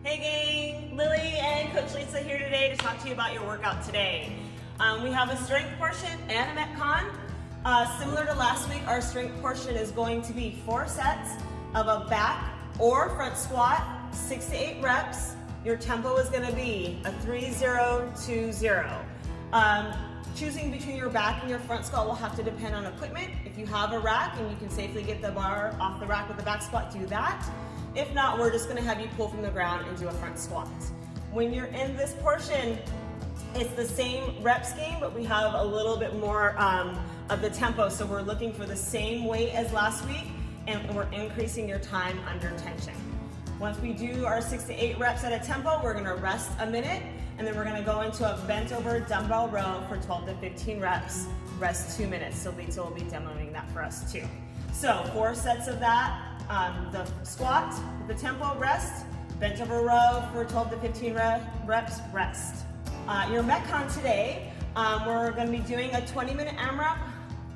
Hey gang, Lily and Coach Lisa here today to talk to you about your workout today. We have a strength portion and a Metcon. Similar to last week, our strength portion is going to be 4 sets of a back or front squat, 6 to 8 reps. Your tempo is going to be a 3-0-2-0. Choosing between your back and your front squat will have to depend on equipment. If you have a rack and you can safely get the bar off the rack with the back squat, do that. If not, we're just gonna have you pull from the ground and do a front squat. When you're in this portion, it's the same rep scheme, but we have a little bit more of the tempo. So we're looking for the same weight as last week, and we're increasing your time under tension. Once we do our 6 to 8 reps at a tempo, we're gonna rest a minute, and then we're gonna go into a bent over dumbbell row for 12 to 15 reps, rest 2 minutes. So Lisa will be demoing that for us too. So 4 sets of that, the squat, the tempo, rest, bent over row for 12 to 15 reps, rest. Your Metcon today, we're gonna be doing a 20-minute AMRAP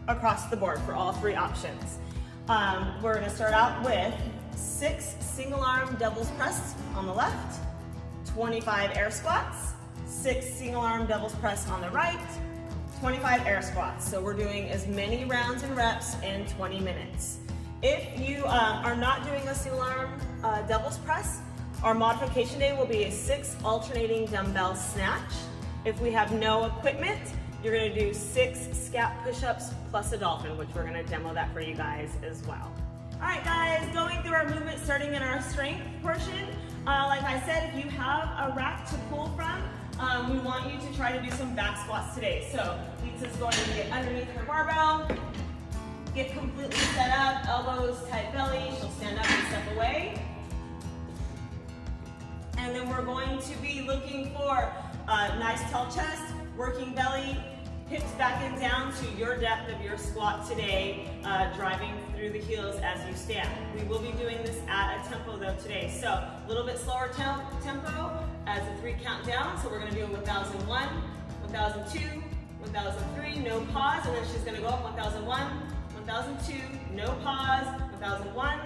across the board for all 3 options. We're gonna start out with 6 single arm doubles press on the left, 25 air squats, 6 single arm doubles press on the right, 25 air squats. So we're doing as many rounds and reps in 20 minutes. If you are not doing a single arm doubles press, our modification day will be a 6 alternating dumbbell snatch. If we have no equipment, you're gonna do 6 scap push-ups plus a dolphin, which we're gonna demo that for you guys as well. All right guys, going through our movement, starting in our strength portion. Like I said, if you have a rack to pull from, we want you to try to do some back squats today. So Lisa's going to get underneath her barbell, get completely set up, elbows, tight belly. She'll stand up and step away. And then we're going to be looking for a nice tall chest, working belly, hips back and down to your depth of your squat today, driving through the heels as you stand. We will be doing this at a tempo though today. So a little bit slower tempo as a 3 count down. So we're gonna do 1001, 1002, 1003, no pause, and then she's gonna go up 1001, 1002, no pause, 1001,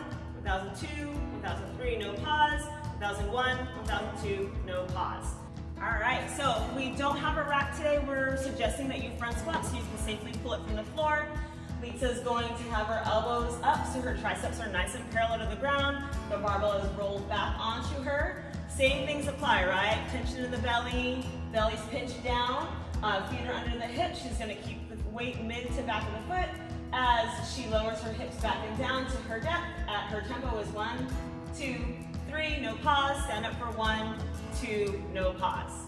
1002, 1003, no pause, 1001, 1002, no pause. All right, so if we don't have a rack today, we're suggesting that you front squat so you can safely pull it from the floor. Lisa's going to have her elbows up so her triceps are nice and parallel to the ground. The barbell is rolled back onto her. Same things apply, right? Tension in the belly, belly's pinched down, feet are under the hips. She's gonna keep the weight mid to back of the foot as she lowers her hips back and down to her depth. At her tempo is 1, 2, 3, no pause, stand up for 1, 2, no pause.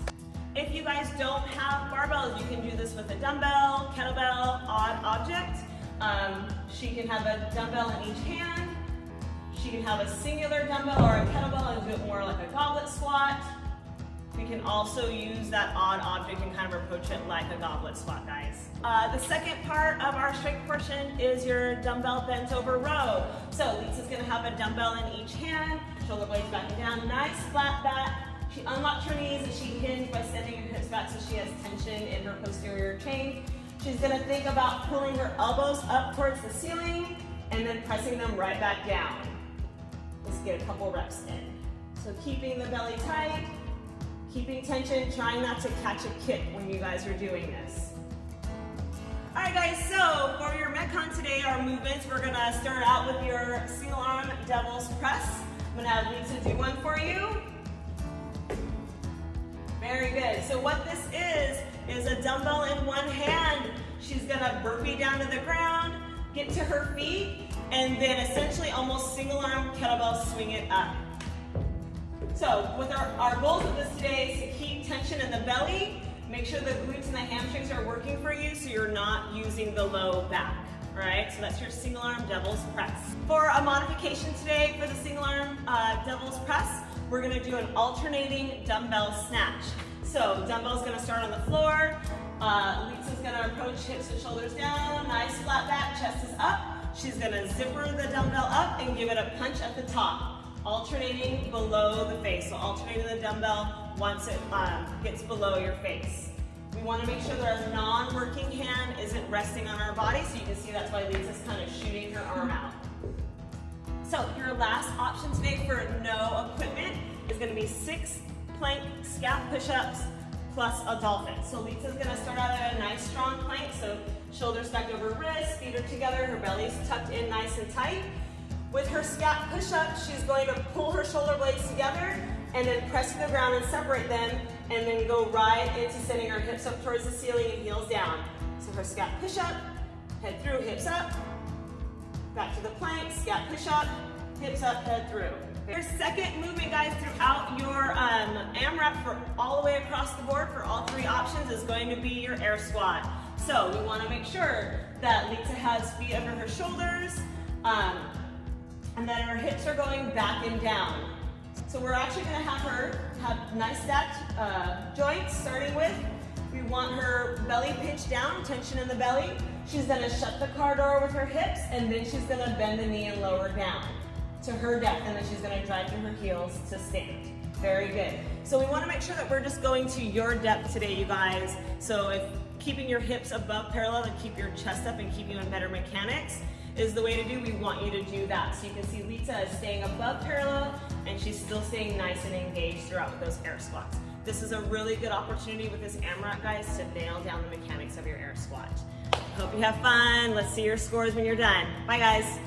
If you guys don't have barbells, you can do this with a dumbbell, kettlebell, odd object. She can have a dumbbell in each hand. She can have a singular dumbbell or a kettlebell and do it more like a goblet squat. We can also use that odd object and kind of approach it like a goblet squat, guys. The second part of our strength portion is your dumbbell bent over row. So Lisa's gonna have a dumbbell in each hand, shoulder blades back and down, nice flat back. She unlocks her knees and she hinges by sending her hips back so she has tension in her posterior chain. She's gonna think about pulling her elbows up towards the ceiling and then pressing them right back down. Let's get a couple reps in. So keeping the belly tight, keeping tension, trying not to catch a kick when you guys are doing this. All right guys, so for your Metcon today, our movements, we're gonna start out with your single arm doubles press. I'm gonna have Lisa do one for you. Very good. So what this is a dumbbell in one hand. She's gonna burpee down to the ground, get to her feet, and then essentially almost single arm kettlebell swing it up. So with our goals of this today is to keep tension in the belly, make sure the glutes and the hamstrings are working for you so you're not using the low back. All right, so that's your single arm doubles press. For a modification today for the single arm doubles press, we're gonna do an alternating dumbbell snatch. So dumbbell's gonna start on the floor. Lisa's gonna approach hips and shoulders down, nice flat back, chest is up. She's gonna zipper the dumbbell up and give it a punch at the top, alternating below the face. So alternating the dumbbell once it gets below your face. We wanna make sure that our non-working hand isn't resting on our body, so you can see that's why Lisa's kind of shooting her arm out. So your last option today for no equipment is gonna be 6 plank scap push-ups plus a dolphin. So Litza's gonna start out at a nice strong plank, so shoulders stacked over wrists, feet are together, her belly's tucked in nice and tight. With her scap push-up, she's going to pull her shoulder blades together and then press to the ground and separate them, and then go right into sending her hips up towards the ceiling and heels down. So her scap push-up, head through, hips up, back to the plank, scap push-up, hips up, head through. Your second movement, guys, throughout your AMRAP for all the way across the board for all 3 options is going to be your air squat. So we want to make sure that Litza has feet under her shoulders and that her hips are going back and down. So we're actually going to have her have nice stacked joints, starting with, we want her belly pinched down, tension in the belly. She's going to shut the car door with her hips, and then she's going to bend the knee and lower down to her depth, and then she's going to drive through her heels to stand. Very good. So we want to make sure that we're just going to your depth today, you guys. So if keeping your hips above parallel to keep your chest up and keep you in better mechanics is the way to do, we want you to do that. So you can see Litza is staying above parallel, and she's still staying nice and engaged throughout with those air squats. This is a really good opportunity with this AMRAP, guys, to nail down the mechanics of your air squat. Hope you have fun. Let's see your scores when you're done. Bye, guys.